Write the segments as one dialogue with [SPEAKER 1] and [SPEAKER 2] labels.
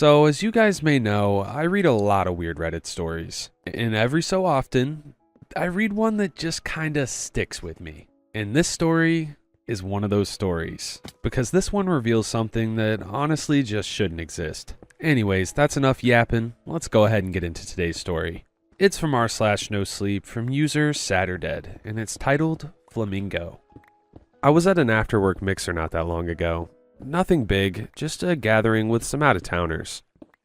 [SPEAKER 1] So, as you guys may know, I read a lot of weird Reddit stories. And every so often, I read one that just kinda sticks with me. And this story is one of those stories. Because this one reveals something that honestly just shouldn't exist. Anyways, that's enough yapping. Let's go ahead and get into today's story. It's from r/nosleep from user Saturdead, and it's titled Flamingo. I was at an after-work mixer not that long ago. Nothing big, just a gathering with some out-of-towners.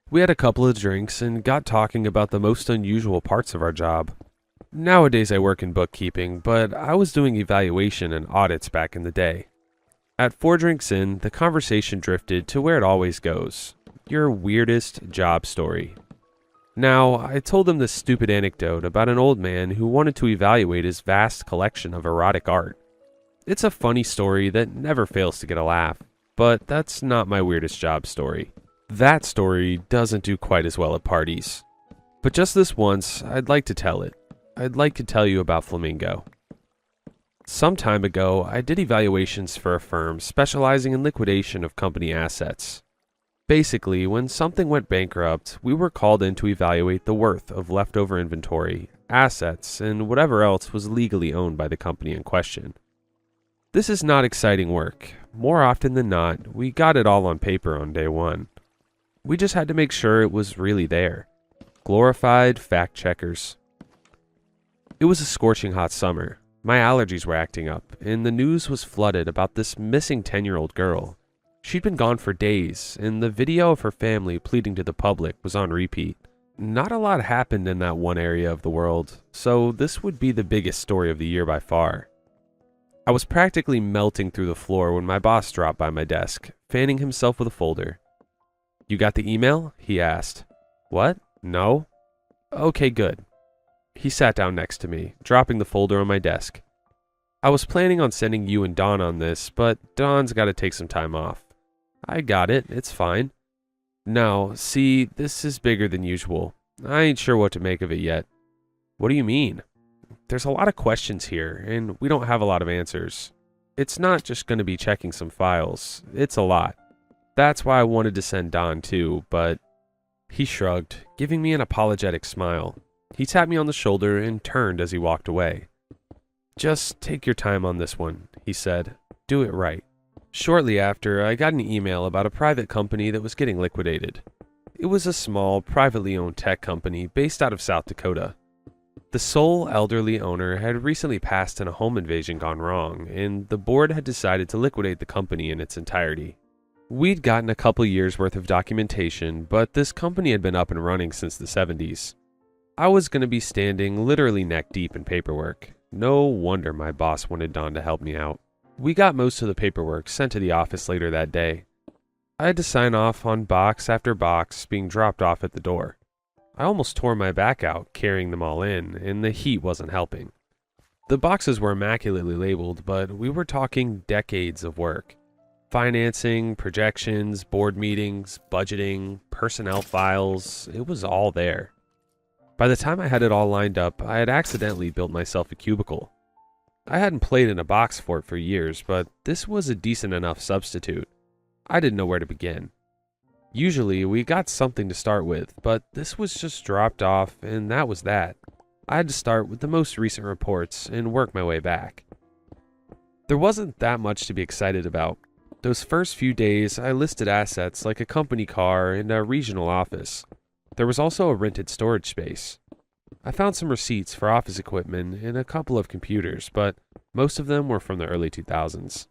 [SPEAKER 1] We had a couple of drinks and got talking about the most unusual parts of our job. Nowadays I work in bookkeeping, but I was doing evaluation and audits back in the day. At 4 drinks in, the conversation drifted to where it always goes. Your weirdest job story. Now, I told him this stupid anecdote about an old man who wanted to evaluate his vast collection of erotic art. It's a funny story that never fails to get a laugh. But that's not my weirdest job story. That story doesn't do quite as well at parties. But just this once, I'd like to tell it. I'd like to tell you about Flamingo. Some time ago, I did evaluations for a firm specializing in liquidation of company assets. Basically, when something went bankrupt, we were called in to evaluate the worth of leftover inventory, assets, and whatever else was legally owned by the company in question. This is not exciting work. More often than not, we got it all on paper on day one. We just had to make sure it was really there. Glorified fact checkers. It was a scorching hot summer. My allergies were acting up, and the news was flooded about this missing 10-year-old girl. She'd been gone for days, and the video of her family pleading to the public was on repeat. Not a lot happened in that one area of the world, so this would be the biggest story of the year by far. I was practically melting through the floor when my boss dropped by my desk, fanning himself with a folder. "You got the email?" he asked. "What? No?" "Okay, good." He sat down next to me, dropping the folder on my desk. "I was planning on sending you and Dawn on this, but Dawn's got to take some time off." "I got it, it's fine." "No, see, this is bigger than usual. I ain't sure what to make of it yet." "What do you mean?" "There's a lot of questions here, and we don't have a lot of answers. It's not just going to be checking some files. It's a lot. That's why I wanted to send Don too, but..." He shrugged, giving me an apologetic smile. He tapped me on the shoulder and turned as he walked away. "Just take your time on this one," he said. "Do it right." Shortly after, I got an email about a private company that was getting liquidated. It was a small, privately owned tech company based out of South Dakota. The sole elderly owner had recently passed and a home invasion gone wrong, and the board had decided to liquidate the company in its entirety. We'd gotten a couple years worth of documentation, but this company had been up and running since the 70s. I was going to be standing literally neck deep in paperwork. No wonder my boss wanted Don to help me out. We got most of the paperwork sent to the office later that day. I had to sign off on box after box being dropped off at the door. I almost tore my back out carrying them all in, and the heat wasn't helping. The boxes were immaculately labeled, but we were talking decades of work. Financing, projections, board meetings, budgeting, personnel files, it was all there. By the time I had it all lined up, I had accidentally built myself a cubicle. I hadn't played in a box fort for years, but this was a decent enough substitute. I didn't know where to begin. Usually, we got something to start with, but this was just dropped off, and that was that. I had to start with the most recent reports and work my way back. There wasn't that much to be excited about. Those first few days, I listed assets like a company car and a regional office. There was also a rented storage space. I found some receipts for office equipment and a couple of computers, but most of them were from the early 2000s.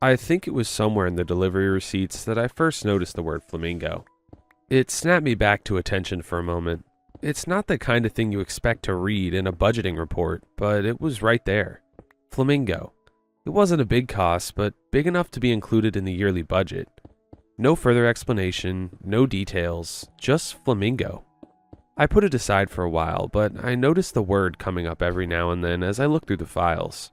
[SPEAKER 1] I think it was somewhere in the delivery receipts that I first noticed the word flamingo. It snapped me back to attention for a moment. It's not the kind of thing you expect to read in a budgeting report, but it was right there. Flamingo. It wasn't a big cost, but big enough to be included in the yearly budget. No further explanation, no details, just flamingo. I put it aside for a while, but I noticed the word coming up every now and then as I looked through the files.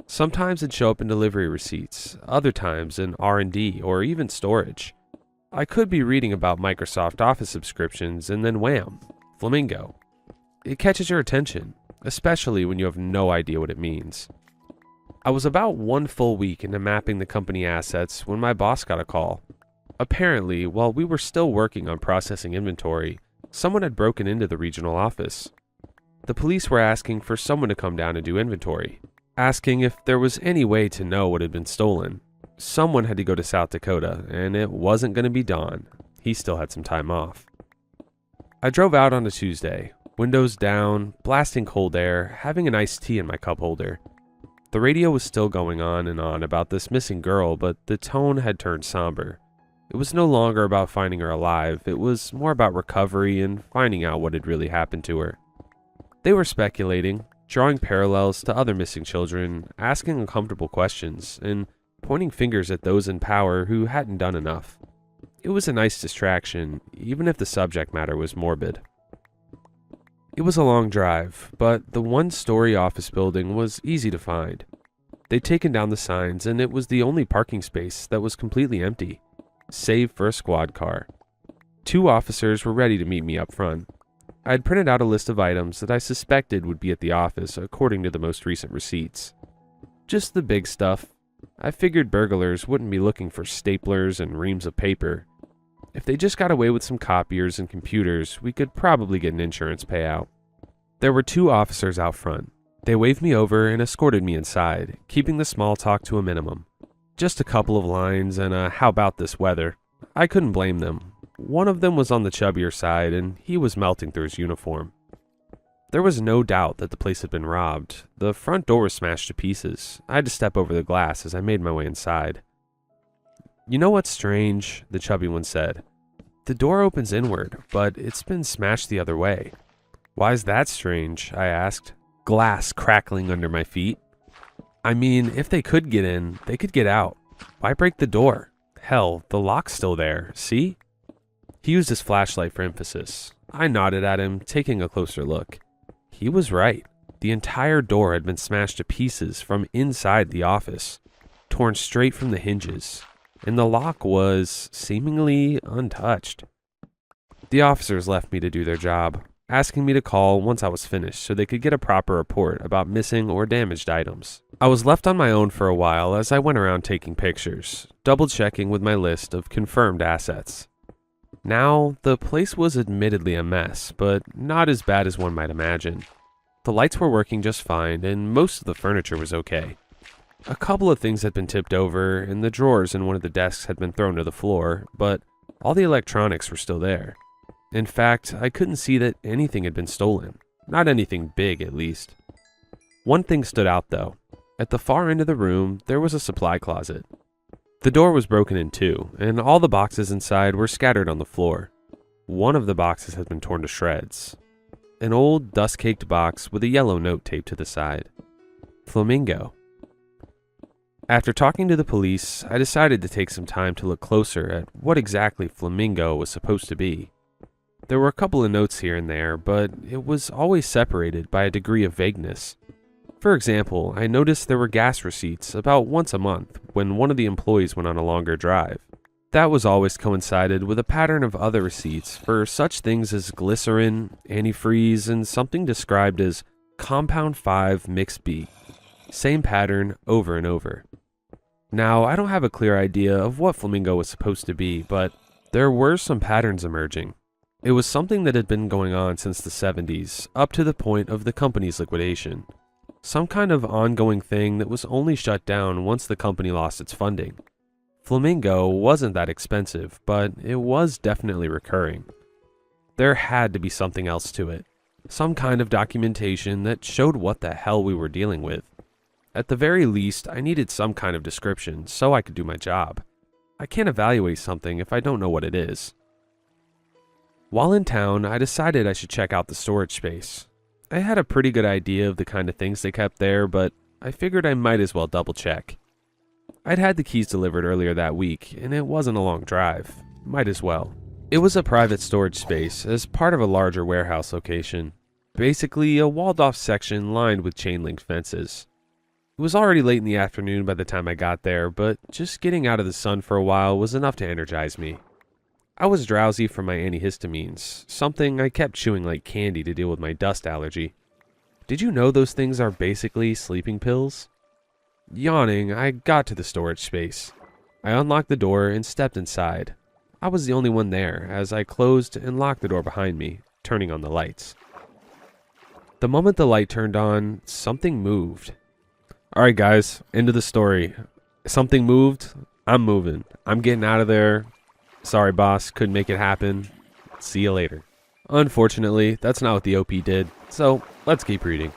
[SPEAKER 1] Sometimes it'd show up in delivery receipts, other times in R&D or even storage. I could be reading about Microsoft Office subscriptions and then wham, flamingo. It catches your attention, especially when you have no idea what it means. I was about 1 full week into mapping the company assets when my boss got a call. Apparently, while we were still working on processing inventory, someone had broken into the regional office. The police were asking for someone to come down and do inventory, asking if there was any way to know what had been stolen. Someone had to go to South Dakota, and it wasn't going to be Don. He still had some time off. I drove out on a Tuesday, windows down, blasting cold air, having an iced tea in my cup holder. The radio was still going on and on about this missing girl, but the tone had turned somber. It was no longer about finding her alive, it was more about recovery and finding out what had really happened to her. They were speculating, drawing parallels to other missing children, asking uncomfortable questions, and pointing fingers at those in power who hadn't done enough. It was a nice distraction, even if the subject matter was morbid. It was a long drive, but the one-story office building was easy to find. They'd taken down the signs, and it was the only parking space that was completely empty, save for a squad car. 2 officers were ready to meet me up front. I had printed out a list of items that I suspected would be at the office according to the most recent receipts. Just the big stuff. I figured burglars wouldn't be looking for staplers and reams of paper. If they just got away with some copiers and computers, we could probably get an insurance payout. There were 2 officers out front. They waved me over and escorted me inside, keeping the small talk to a minimum. Just a couple of lines and a "how about this weather?" I couldn't blame them. One of them was on the chubbier side, and he was melting through his uniform. There was no doubt that the place had been robbed. The front door was smashed to pieces. I had to step over the glass as I made my way inside. "You know what's strange?" the chubby one said. "The door opens inward, but it's been smashed the other way." "Why is that strange?" I asked, glass crackling under my feet. "I mean, if they could get in, they could get out. Why break the door? Hell, the lock's still there, see?" He used his flashlight for emphasis. I nodded at him, taking a closer look. He was right. The entire door had been smashed to pieces from inside the office, torn straight from the hinges, and the lock was seemingly untouched. The officers left me to do their job, asking me to call once I was finished so they could get a proper report about missing or damaged items. I was left on my own for a while as I went around taking pictures, double-checking with my list of confirmed assets. Now, the place was admittedly a mess, but not as bad as one might imagine. The lights were working just fine, and most of the furniture was okay. A couple of things had been tipped over, and the drawers in one of the desks had been thrown to the floor, but all the electronics were still there. In fact, I couldn't see that anything had been stolen. Not anything big, at least. One thing stood out, though. At the far end of the room, there was a supply closet. The door was broken in 2, and all the boxes inside were scattered on the floor. One of the boxes had been torn to shreds. An old, dust-caked box with a yellow note taped to the side. Flamingo. After talking to the police, I decided to take some time to look closer at what exactly Flamingo was supposed to be. There were a couple of notes here and there, but it was always separated by a degree of vagueness. For example, I noticed there were gas receipts about once a month when one of the employees went on a longer drive. That was always coincided with a pattern of other receipts for such things as glycerin, antifreeze, and something described as Compound 5 Mix B. Same pattern over and over. Now, I don't have a clear idea of what Flamingo was supposed to be, but there were some patterns emerging. It was something that had been going on since the 70s, up to the point of the company's liquidation. Some kind of ongoing thing that was only shut down once the company lost its funding. Flamingo wasn't that expensive, but it was definitely recurring. There had to be something else to it. Some kind of documentation that showed what the hell we were dealing with. At the very least, I needed some kind of description so I could do my job. I can't evaluate something if I don't know what it is. While in town, I decided I should check out the storage space. I had a pretty good idea of the kind of things they kept there, but I figured I might as well double check. I'd had the keys delivered earlier that week, and it wasn't a long drive. Might as well. It was a private storage space as part of a larger warehouse location. Basically, a walled-off section lined with chain-link fences. It was already late in the afternoon by the time I got there, but just getting out of the sun for a while was enough to energize me. I was drowsy from my antihistamines, something I kept chewing like candy to deal with my dust allergy. Did you know those things are basically sleeping pills? Yawning, I got to the storage space. I unlocked the door and stepped inside. I was the only one there as I closed and locked the door behind me, turning on the lights. The moment the light turned on, something moved. Alright guys, into the story. Something moved, I'm moving. I'm getting out of there. Sorry boss, couldn't make it happen. See you later. Unfortunately, that's not what the OP did, so let's keep reading.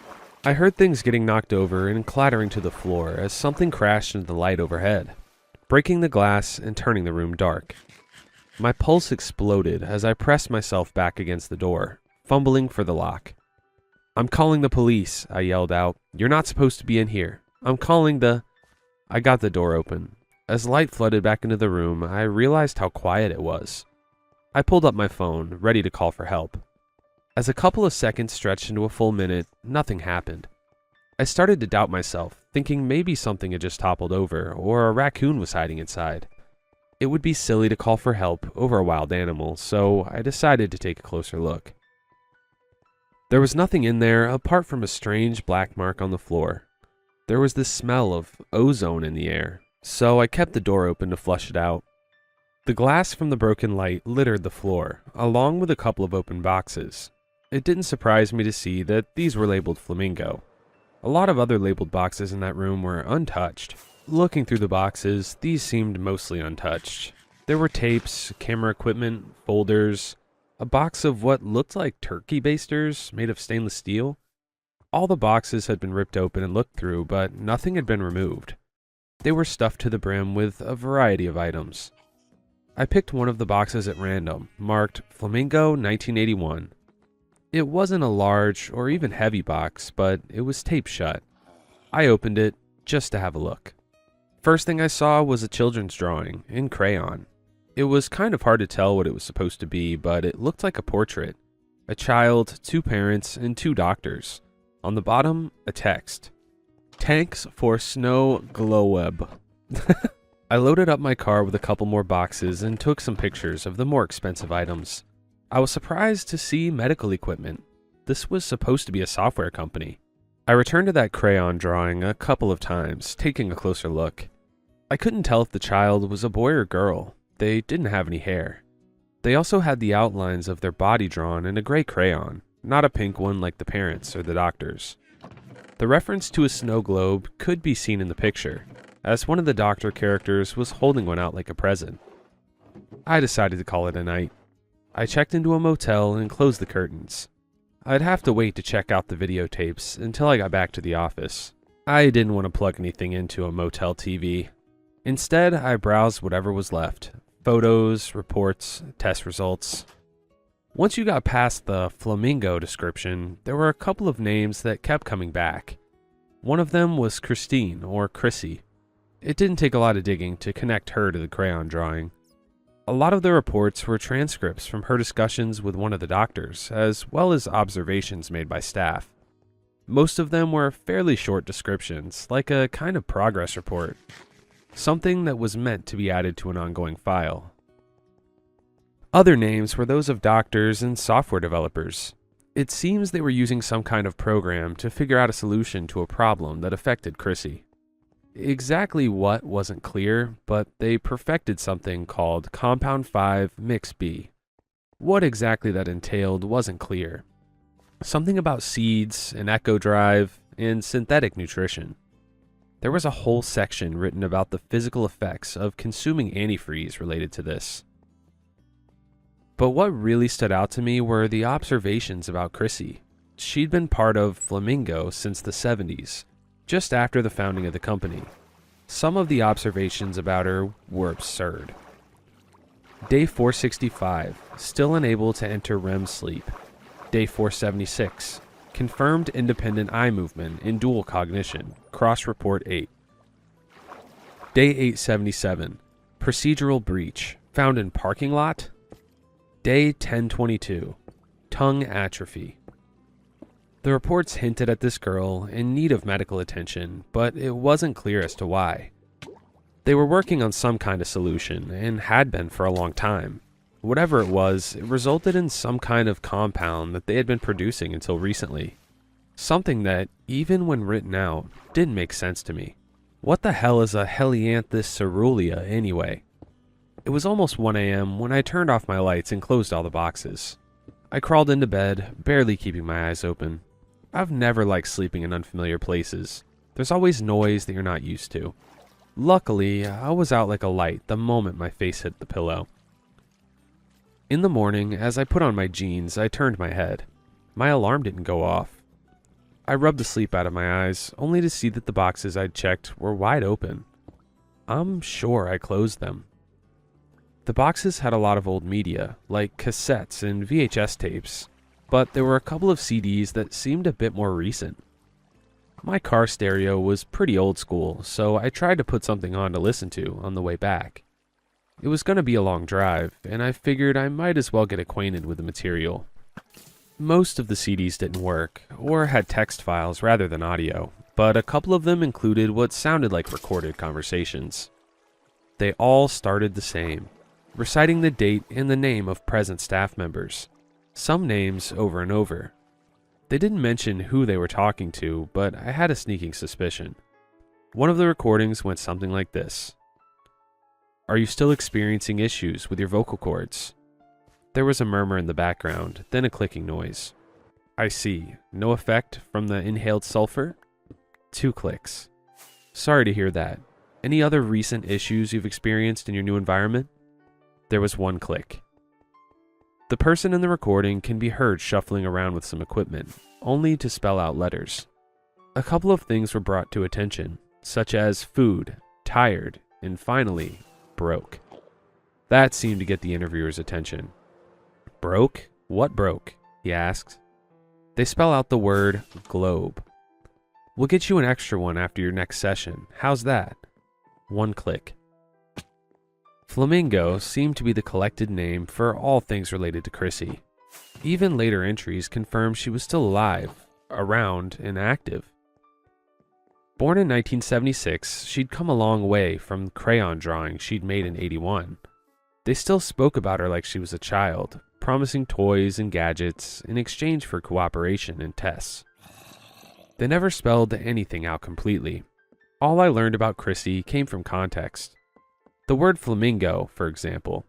[SPEAKER 1] I heard things getting knocked over and clattering to the floor as something crashed into the light overhead, breaking the glass and turning the room dark. My pulse exploded as I pressed myself back against the door, fumbling for the lock. "I'm calling the police," I yelled out. "You're not supposed to be in here. I'm calling the..." I got the door open. As light flooded back into the room, I realized how quiet it was. I pulled up my phone, ready to call for help. As a couple of seconds stretched into a full minute, nothing happened. I started to doubt myself, thinking maybe something had just toppled over, or a raccoon was hiding inside. It would be silly to call for help over a wild animal, so I decided to take a closer look. There was nothing in there apart from a strange black mark on the floor. There was this smell of ozone in the air, so I kept the door open to flush it out. The glass from the broken light littered the floor, along with a couple of open boxes. It didn't surprise me to see that these were labeled Flamingo. A lot of other labeled boxes in that room were untouched. Looking through the boxes, these seemed mostly untouched. There were tapes, camera equipment, folders, a box of what looked like turkey basters made of stainless steel. All the boxes had been ripped open and looked through, but nothing had been removed. They were stuffed to the brim with a variety of items. I picked one of the boxes at random, marked Flamingo 1981. It wasn't a large or even heavy box, but it was taped shut. I opened it just to have a look. First thing I saw was a children's drawing in crayon. It was kind of hard to tell what it was supposed to be, but it looked like a portrait. A child, 2 parents, and 2 doctors. On the bottom, a text. "Tanks for snow globe." I loaded up my car with a couple more boxes and took some pictures of the more expensive items. I was surprised to see medical equipment. This was supposed to be a software company. I returned to that crayon drawing a couple of times, taking a closer look. I couldn't tell if the child was a boy or girl. They didn't have any hair. They also had the outlines of their body drawn in a gray crayon, not a pink one like the parents or the doctors. The reference to a snow globe could be seen in the picture, as one of the doctor characters was holding one out like a present. I decided to call it a night. I checked into a motel and closed the curtains. I'd have to wait to check out the videotapes until I got back to the office. I didn't want to plug anything into a motel TV. Instead, I browsed whatever was left. Photos, reports, test results. Once you got past the Flamingo description, there were a couple of names that kept coming back. One of them was Christine, or Chrissy. It didn't take a lot of digging to connect her to the crayon drawing. A lot of the reports were transcripts from her discussions with one of the doctors, as well as observations made by staff. Most of them were fairly short descriptions, like a kind of progress report. Something that was meant to be added to an ongoing file. Other names were those of doctors and software developers. It seems they were using some kind of program to figure out a solution to a problem that affected Chrissy. Exactly what wasn't clear, but they perfected something called Compound 5 Mix B. What exactly that entailed wasn't clear. Something about seeds, an echo drive, and synthetic nutrition. There was a whole section written about the physical effects of consuming antifreeze related to this. But what really stood out to me were the observations about Chrissy. She'd been part of Flamingo since the 70s, just after the founding of the company. Some of the observations about her were absurd. Day 465, still unable to enter REM sleep. Day 476, confirmed independent eye movement in dual cognition, cross-report 8. Day 877, procedural breach, found in parking lot. Day 1022, tongue atrophy. The reports hinted at this girl in need of medical attention, but it wasn't clear as to why. They were working on some kind of solution, and had been for a long time. Whatever it was, it resulted in some kind of compound that they had been producing until recently. Something that, even when written out, didn't make sense to me. What the hell is a Helianthus cerulea anyway? It was almost 1 a.m. when I turned off my lights and closed all the boxes. I crawled into bed, barely keeping my eyes open. I've never liked sleeping in unfamiliar places. There's always noise that you're not used to. Luckily, I was out like a light the moment my face hit the pillow. In the morning, as I put on my jeans, I turned my head. My alarm didn't go off. I rubbed the sleep out of my eyes, only to see that the boxes I'd checked were wide open. I'm sure I closed them. The boxes had a lot of old media, like cassettes and VHS tapes, but there were a couple of CDs that seemed a bit more recent. My car stereo was pretty old school, so I tried to put something on to listen to on the way back. It was going to be a long drive, and I figured I might as well get acquainted with the material. Most of the CDs didn't work, or had text files rather than audio, but a couple of them included what sounded like recorded conversations. They all started the same, reciting the date and the name of present staff members, some names over and over. They didn't mention who they were talking to, but I had a sneaking suspicion. One of the recordings went something like this. Are you still experiencing issues with your vocal cords? There was a murmur in the background, then a clicking noise. I see. No effect from the inhaled sulfur? 2 clicks. Sorry to hear that. Any other recent issues you've experienced in your new environment? There was 1 click. The person in the recording can be heard shuffling around with some equipment, only to spell out letters. A couple of things were brought to attention, such as food, tired, and finally, broke. That seemed to get the interviewer's attention. Broke? What broke? He asked. They spell out the word globe. We'll get you an extra one after your next session. How's that? 1 click. Flamingo seemed to be the collected name for all things related to Chrissy. Even later entries confirmed she was still alive, around, and active. Born in 1976, she'd come a long way from crayon drawings she'd made in '81. They still spoke about her like she was a child, promising toys and gadgets in exchange for cooperation and tests. They never spelled anything out completely. All I learned about Chrissy came from context. The word flamingo, for example,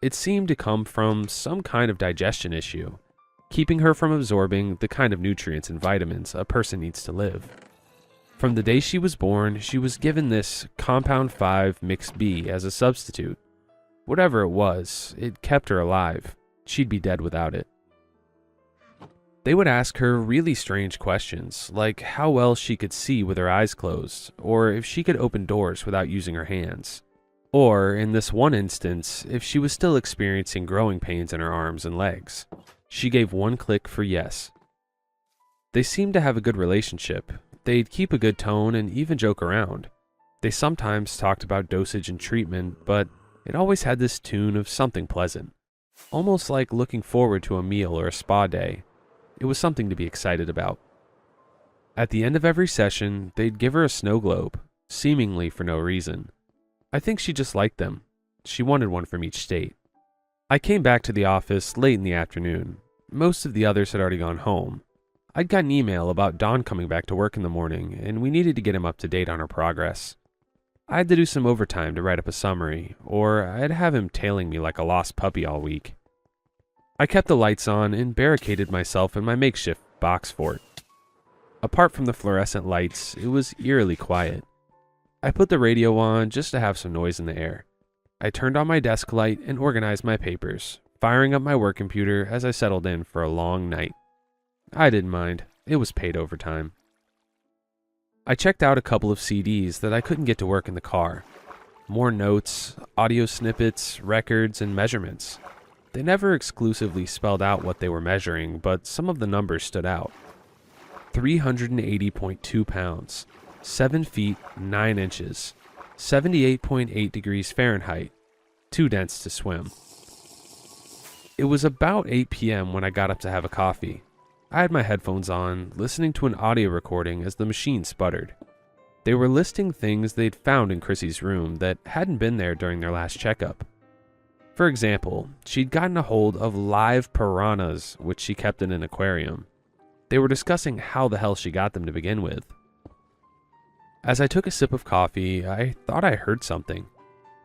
[SPEAKER 1] it seemed to come from some kind of digestion issue, keeping her from absorbing the kind of nutrients and vitamins a person needs to live. From the day she was born, she was given this compound 5 mixed B as a substitute. Whatever it was, it kept her alive. She'd be dead without it. They would ask her really strange questions, like how well she could see with her eyes closed, or if she could open doors without using her hands. Or, in this one instance, if she was still experiencing growing pains in her arms and legs. She gave 1 click for yes. They seemed to have a good relationship. They'd keep a good tone and even joke around. They sometimes talked about dosage and treatment, but it always had this tune of something pleasant. Almost like looking forward to a meal or a spa day. It was something to be excited about. At the end of every session, they'd give her a snow globe, seemingly for no reason. I think she just liked them. She wanted one from each state. I came back to the office late in the afternoon. Most of the others had already gone home. I'd got an email about Don coming back to work in the morning, and we needed to get him up to date on her progress. I had to do some overtime to write up a summary, or I'd have him tailing me like a lost puppy all week. I kept the lights on and barricaded myself in my makeshift box fort. Apart from the fluorescent lights, it was eerily quiet. I put the radio on just to have some noise in the air. I turned on my desk light and organized my papers, firing up my work computer as I settled in for a long night. I didn't mind. It was paid overtime. I checked out a couple of CDs that I couldn't get to work in the car. More notes, audio snippets, records, and measurements. They never exclusively spelled out what they were measuring, but some of the numbers stood out. 380.2 pounds. 7 feet 9 inches, 78.8 degrees Fahrenheit, too dense to swim. It was about 8 p.m. when I got up to have a coffee. I had my headphones on, listening to an audio recording as the machine sputtered. They were listing things they'd found in Chrissy's room that hadn't been there during their last checkup. For example, she'd gotten a hold of live piranhas, which she kept in an aquarium. They were discussing how the hell she got them to begin with. As I took a sip of coffee, I thought I heard something.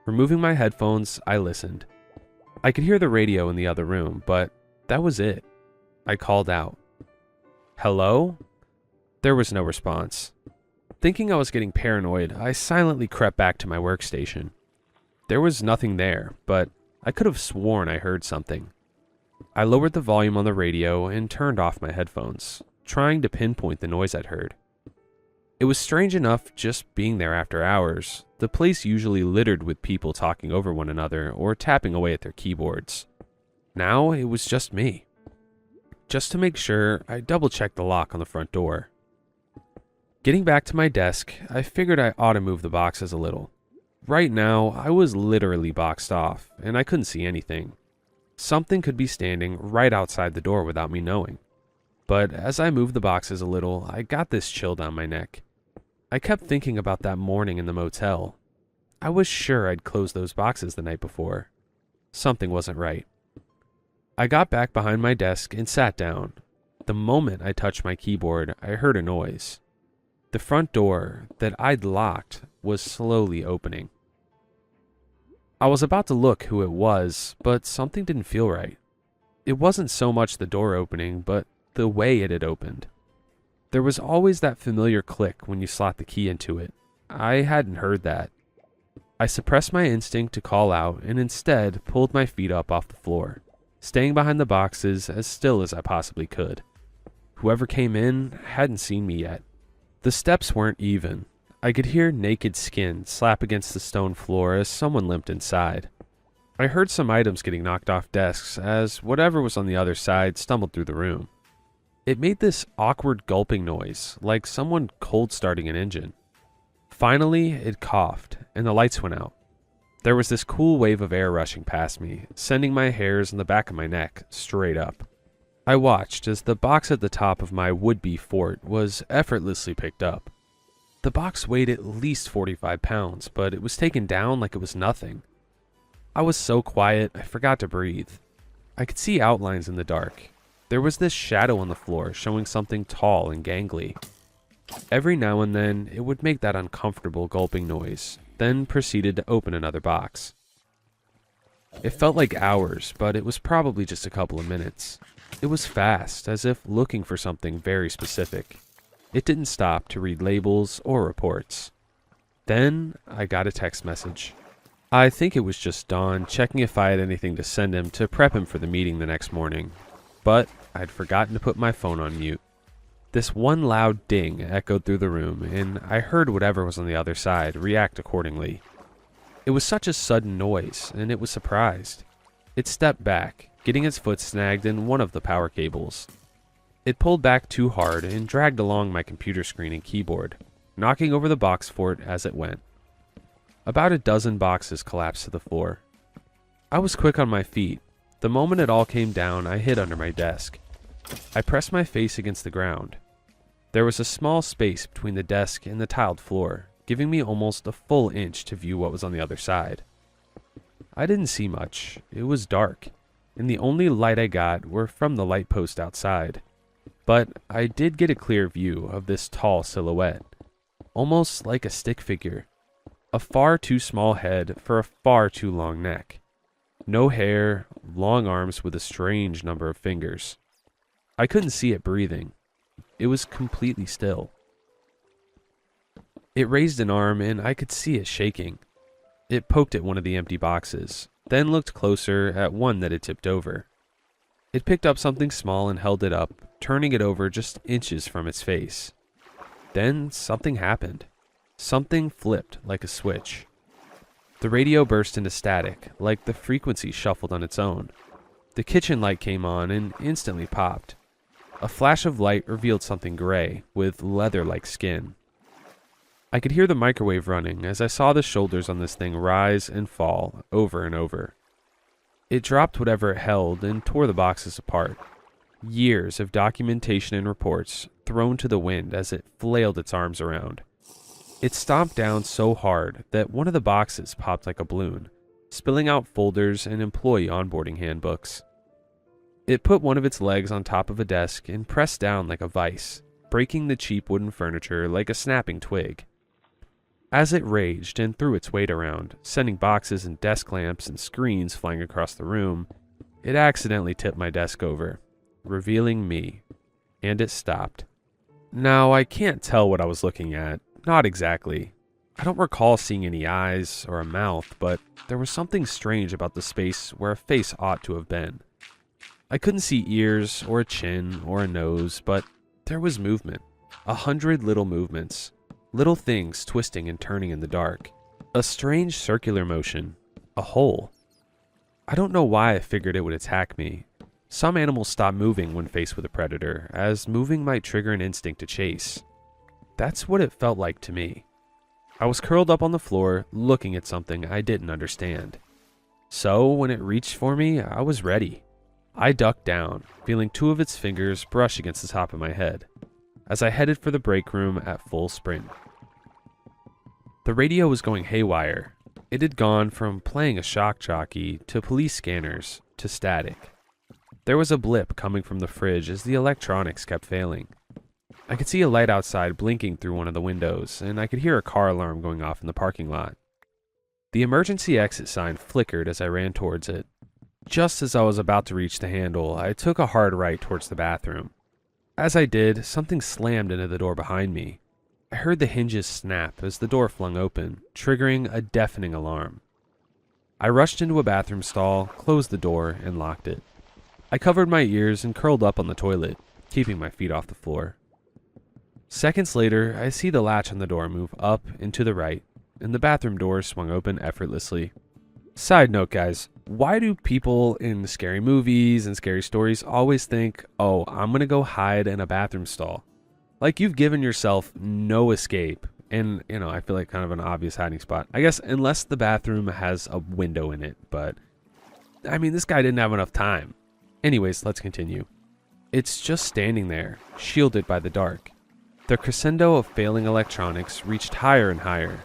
[SPEAKER 1] Removing my headphones, I listened. I could hear the radio in the other room, but that was it. I called out. "Hello?" There was no response. Thinking I was getting paranoid, I silently crept back to my workstation. There was nothing there, but I could have sworn I heard something. I lowered the volume on the radio and turned off my headphones, trying to pinpoint the noise I'd heard. It was strange enough just being there after hours. The place usually littered with people talking over one another or tapping away at their keyboards. Now it was just me. Just to make sure, I double-checked the lock on the front door. Getting back to my desk, I figured I ought to move the boxes a little. Right now, I was literally boxed off, and I couldn't see anything. Something could be standing right outside the door without me knowing. But as I moved the boxes a little, I got this chill down my neck. I kept thinking about that morning in the motel. I was sure I'd closed those boxes the night before. Something wasn't right. I got back behind my desk and sat down. The moment I touched my keyboard, I heard a noise. The front door that I'd locked was slowly opening. I was about to look who it was, but something didn't feel right. It wasn't so much the door opening, but the way it had opened. There was always that familiar click when you slot the key into it. I hadn't heard that. I suppressed my instinct to call out and instead pulled my feet up off the floor, staying behind the boxes as still as I possibly could. Whoever came in hadn't seen me yet. The steps weren't even. I could hear naked skin slap against the stone floor as someone limped inside. I heard some items getting knocked off desks as whatever was on the other side stumbled through the room. It made this awkward gulping noise, like someone cold starting an engine. Finally, it coughed, and the lights went out. There was this cool wave of air rushing past me, sending my hairs on the back of my neck straight up. I watched as the box at the top of my would-be fort was effortlessly picked up. The box weighed at least 45 pounds, but it was taken down like it was nothing. I was so quiet, I forgot to breathe. I could see outlines in the dark. There was this shadow on the floor showing something tall and gangly. Every now and then, it would make that uncomfortable gulping noise, then proceeded to open another box. It felt like hours, but it was probably just a couple of minutes. It was fast, as if looking for something very specific. It didn't stop to read labels or reports. Then, I got a text message. I think it was just Dawn checking if I had anything to send him to prep him for the meeting the next morning. But I'd forgotten to put my phone on mute. This one loud ding echoed through the room, and I heard whatever was on the other side react accordingly. It was such a sudden noise, and it was surprised. It stepped back, getting its foot snagged in one of the power cables. It pulled back too hard and dragged along my computer screen and keyboard, knocking over the box fort as it went. About a dozen boxes collapsed to the floor. I was quick on my feet. The moment it all came down, I hid under my desk. I pressed my face against the ground. There was a small space between the desk and the tiled floor, giving me almost a full inch to view what was on the other side. I didn't see much. It was dark, and the only light I got were from the light post outside. But I did get a clear view of this tall silhouette, almost like a stick figure. A far too small head for a far too long neck. No hair, long arms with a strange number of fingers. I couldn't see it breathing. It was completely still. It raised an arm and I could see it shaking. It poked at one of the empty boxes, then looked closer at one that had tipped over. It picked up something small and held it up, turning it over just inches from its face. Then something happened. Something flipped like a switch. The radio burst into static, like the frequency shuffled on its own. The kitchen light came on and instantly popped. A flash of light revealed something gray, with leather-like skin. I could hear the microwave running as I saw the shoulders on this thing rise and fall over and over. It dropped whatever it held and tore the boxes apart. Years of documentation and reports thrown to the wind as it flailed its arms around. It stomped down so hard that one of the boxes popped like a balloon, spilling out folders and employee onboarding handbooks. It put one of its legs on top of a desk and pressed down like a vice, breaking the cheap wooden furniture like a snapping twig. As it raged and threw its weight around, sending boxes and desk lamps and screens flying across the room, it accidentally tipped my desk over, revealing me, and it stopped. Now, I can't tell what I was looking at, not exactly. I don't recall seeing any eyes or a mouth, but there was something strange about the space where a face ought to have been. I couldn't see ears or a chin or a nose, but there was movement. 100 little movements. Little things twisting and turning in the dark. A strange circular motion. A hole. I don't know why I figured it would attack me. Some animals stop moving when faced with a predator, as moving might trigger an instinct to chase. That's what it felt like to me. I was curled up on the floor, looking at something I didn't understand. So, when it reached for me, I was ready. I ducked down, feeling 2 of its fingers brush against the top of my head, as I headed for the break room at full sprint. The radio was going haywire. It had gone from playing a shock jockey to police scanners to static. There was a blip coming from the fridge as the electronics kept failing. I could see a light outside blinking through one of the windows, and I could hear a car alarm going off in the parking lot. The emergency exit sign flickered as I ran towards it. Just as I was about to reach the handle, I took a hard right towards the bathroom. As I did, something slammed into the door behind me. I heard the hinges snap as the door flung open, triggering a deafening alarm. I rushed into a bathroom stall, closed the door, and locked it. I covered my ears and curled up on the toilet, keeping my feet off the floor. Seconds later, I see the latch on the door move up and to the right, and the bathroom door swung open effortlessly. Side note, guys, why do people in scary movies and scary stories always think, oh, I'm gonna go hide in a bathroom stall? Like, you've given yourself no escape, and, I feel like kind of an obvious hiding spot. I guess unless the bathroom has a window in it, but, this guy didn't have enough time. Anyways, let's continue. It's just standing there, shielded by the dark. The crescendo of failing electronics reached higher and higher.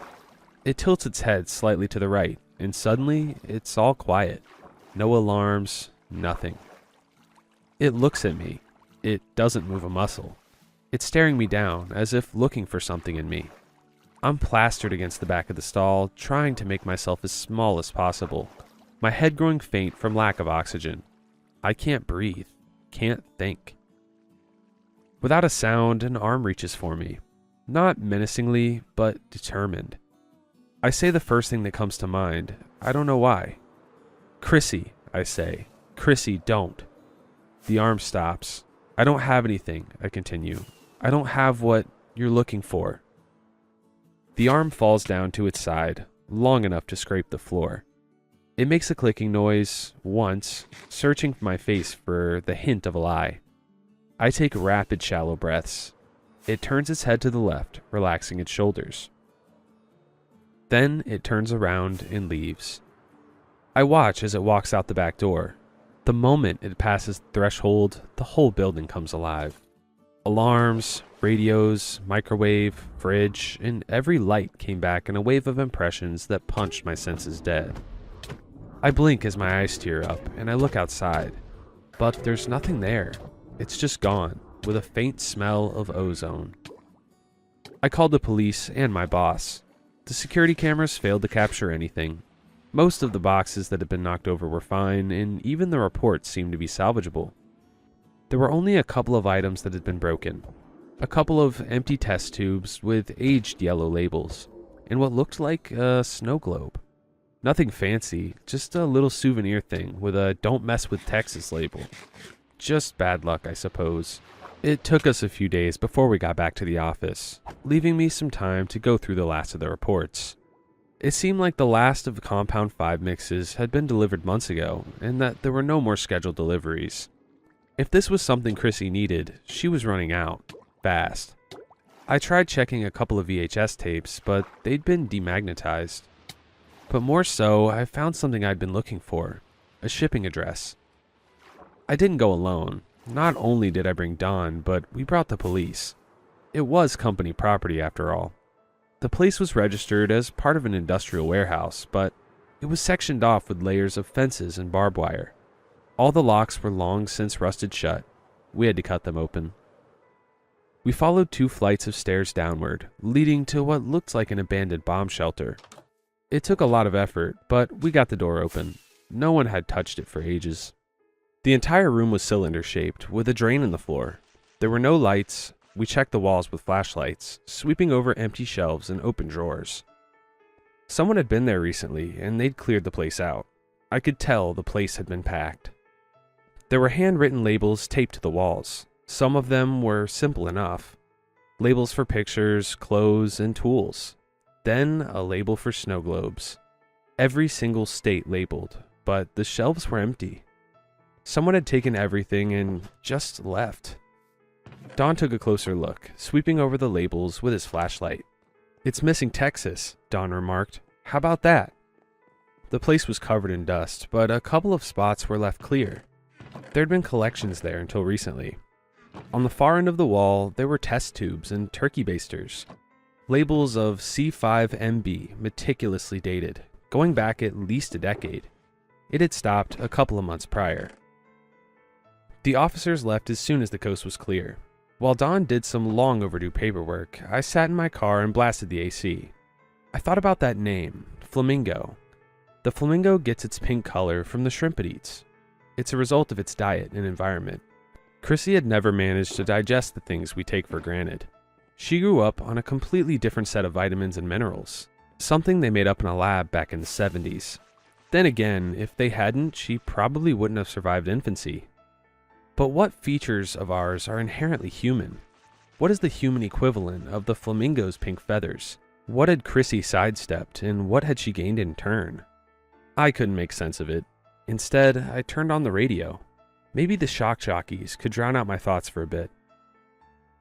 [SPEAKER 1] It tilts its head slightly to the right, and suddenly, it's all quiet. No alarms, nothing. It looks at me. It doesn't move a muscle. It's staring me down, as if looking for something in me. I'm plastered against the back of the stall, trying to make myself as small as possible, my head growing faint from lack of oxygen. I can't breathe, can't think. Without a sound, an arm reaches for me. Not menacingly, but determined. I say the first thing that comes to mind. I don't know why. Chrissy, I say. Chrissy, don't. The arm stops. I don't have anything, I continue. I don't have what you're looking for. The arm falls down to its side, long enough to scrape the floor. It makes a clicking noise, once, searching my face for the hint of a lie. I take rapid, shallow breaths. It turns its head to the left, relaxing its shoulders. Then it turns around and leaves. I watch as it walks out the back door. The moment it passes the threshold, the whole building comes alive. Alarms, radios, microwave, fridge, and every light came back in a wave of impressions that punched my senses dead. I blink as my eyes tear up, and I look outside. But there's nothing there. It's just gone, with a faint smell of ozone. I called the police and my boss. The security cameras failed to capture anything. Most of the boxes that had been knocked over were fine, and even the reports seemed to be salvageable. There were only a couple of items that had been broken. A couple of empty test tubes with aged yellow labels, and what looked like a snow globe. Nothing fancy, just a little souvenir thing with a "Don't Mess with Texas" label. Just bad luck, I suppose. It took us a few days before we got back to the office, leaving me some time to go through the last of the reports. It seemed like the last of the Compound 5 mixes had been delivered months ago, and that there were no more scheduled deliveries. If this was something Chrissy needed, she was running out, fast. I tried checking a couple of VHS tapes, but they'd been demagnetized. But more so, I found something I'd been looking for, a shipping address. I didn't go alone. Not only did I bring Don, but we brought the police. It was company property after all. The place was registered as part of an industrial warehouse, but it was sectioned off with layers of fences and barbed wire. All the locks were long since rusted shut. We had to cut them open. We followed 2 flights of stairs downward, leading to what looked like an abandoned bomb shelter. It took a lot of effort, but we got the door open. No one had touched it for ages. The entire room was cylinder-shaped, with a drain in the floor. There were no lights. We checked the walls with flashlights, sweeping over empty shelves and open drawers. Someone had been there recently, and they'd cleared the place out. I could tell the place had been packed. There were handwritten labels taped to the walls. Some of them were simple enough. Labels for pictures, clothes, and tools. Then a label for snow globes. Every single state labeled, but the shelves were empty. Someone had taken everything and just left. Don took a closer look, sweeping over the labels with his flashlight. "It's missing Texas," Don remarked. "How about that?" The place was covered in dust, but a couple of spots were left clear. There'd been collections there until recently. On the far end of the wall, there were test tubes and turkey basters. Labels of C5MB, meticulously dated, going back at least a decade. It had stopped a couple of months prior. The officers left as soon as the coast was clear. While Don did some long overdue paperwork, I sat in my car and blasted the AC. I thought about that name, flamingo. The flamingo gets its pink color from the shrimp it eats. It's a result of its diet and environment. Chrissy had never managed to digest the things we take for granted. She grew up on a completely different set of vitamins and minerals, something they made up in a lab back in the 70s. Then again, if they hadn't, she probably wouldn't have survived infancy. But what features of ours are inherently human? What is the human equivalent of the flamingo's pink feathers? What had Chrissy sidestepped, and what had she gained in turn? I couldn't make sense of it. Instead, I turned on the radio. Maybe the shock jockeys could drown out my thoughts for a bit.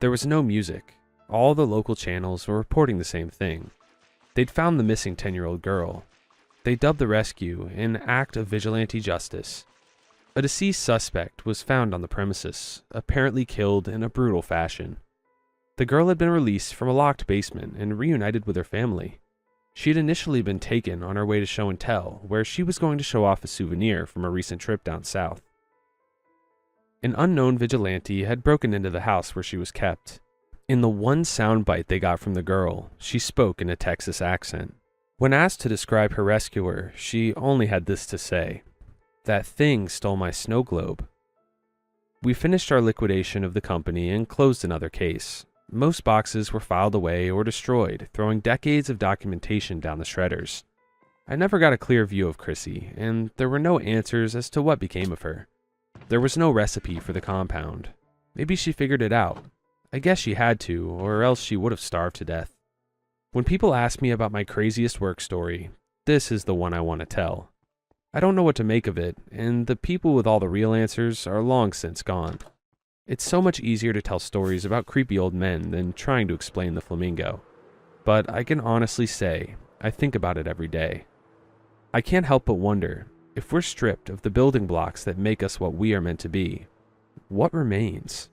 [SPEAKER 1] There was no music. All the local channels were reporting the same thing. They'd found the missing 10-year-old girl. They dubbed the rescue an act of vigilante justice. A deceased suspect was found on the premises, apparently killed in a brutal fashion. The girl had been released from a locked basement and reunited with her family. She had initially been taken on her way to show and tell, where she was going to show off a souvenir from a recent trip down south. An unknown vigilante had broken into the house where she was kept. In the one soundbite they got from the girl, she spoke in a Texas accent. When asked to describe her rescuer, she only had this to say: "That thing stole my snow globe." We finished our liquidation of the company and closed another case. Most boxes were filed away or destroyed, throwing decades of documentation down the shredders. I never got a clear view of Chrissy, and there were no answers as to what became of her. There was no recipe for the compound. Maybe she figured it out. I guess she had to, or else she would have starved to death. When people ask me about my craziest work story, this is the one I want to tell. I don't know what to make of it, and the people with all the real answers are long since gone. It's so much easier to tell stories about creepy old men than trying to explain the flamingo. But I can honestly say, I think about it every day. I can't help but wonder, if we're stripped of the building blocks that make us what we are meant to be, what remains?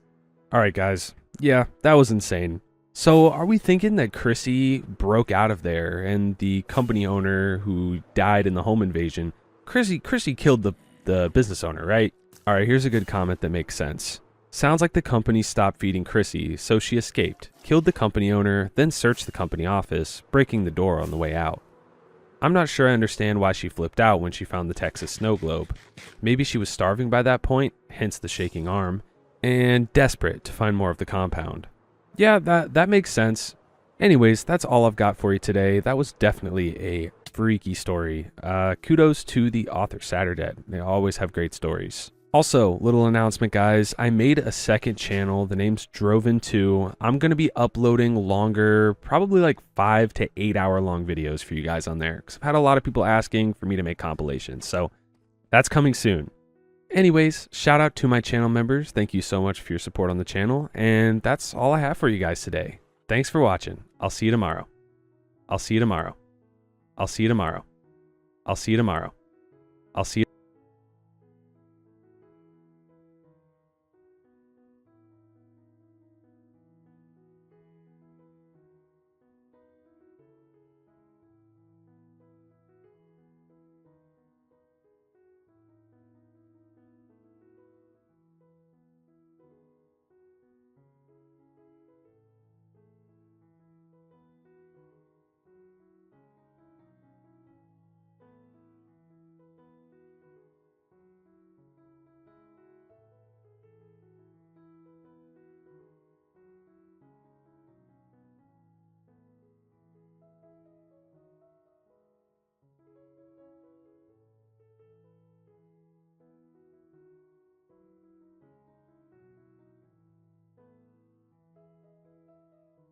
[SPEAKER 1] Alright guys, yeah, that was insane. So are we thinking that Chrissy broke out of there and the company owner who died in the home invasion, Chrissy killed the business owner, right? Alright, here's a good comment that makes sense. Sounds like the company stopped feeding Chrissy, so she escaped, killed the company owner, then searched the company office, breaking the door on the way out. I'm not sure I understand why she flipped out when she found the Texas snow globe. Maybe she was starving by that point, hence the shaking arm, and desperate to find more of the compound. Yeah, that makes sense. Anyways, that's all I've got for you today. That was definitely a freaky story. Kudos to the author Saturday. They always have great stories. Also, little announcement, guys. I made a second channel. The name's Droven2. I'm going to be uploading longer, probably like 5 to 8 hour long videos for you guys on there, because I've had a lot of people asking for me to make compilations. So that's coming soon. Anyways, shout out to my channel members. Thank you so much for your support on the channel. And that's all I have for you guys today. Thanks for watching. I'll see you tomorrow. I'll see you tomorrow. I'll see you tomorrow. I'll see you tomorrow. I'll see you.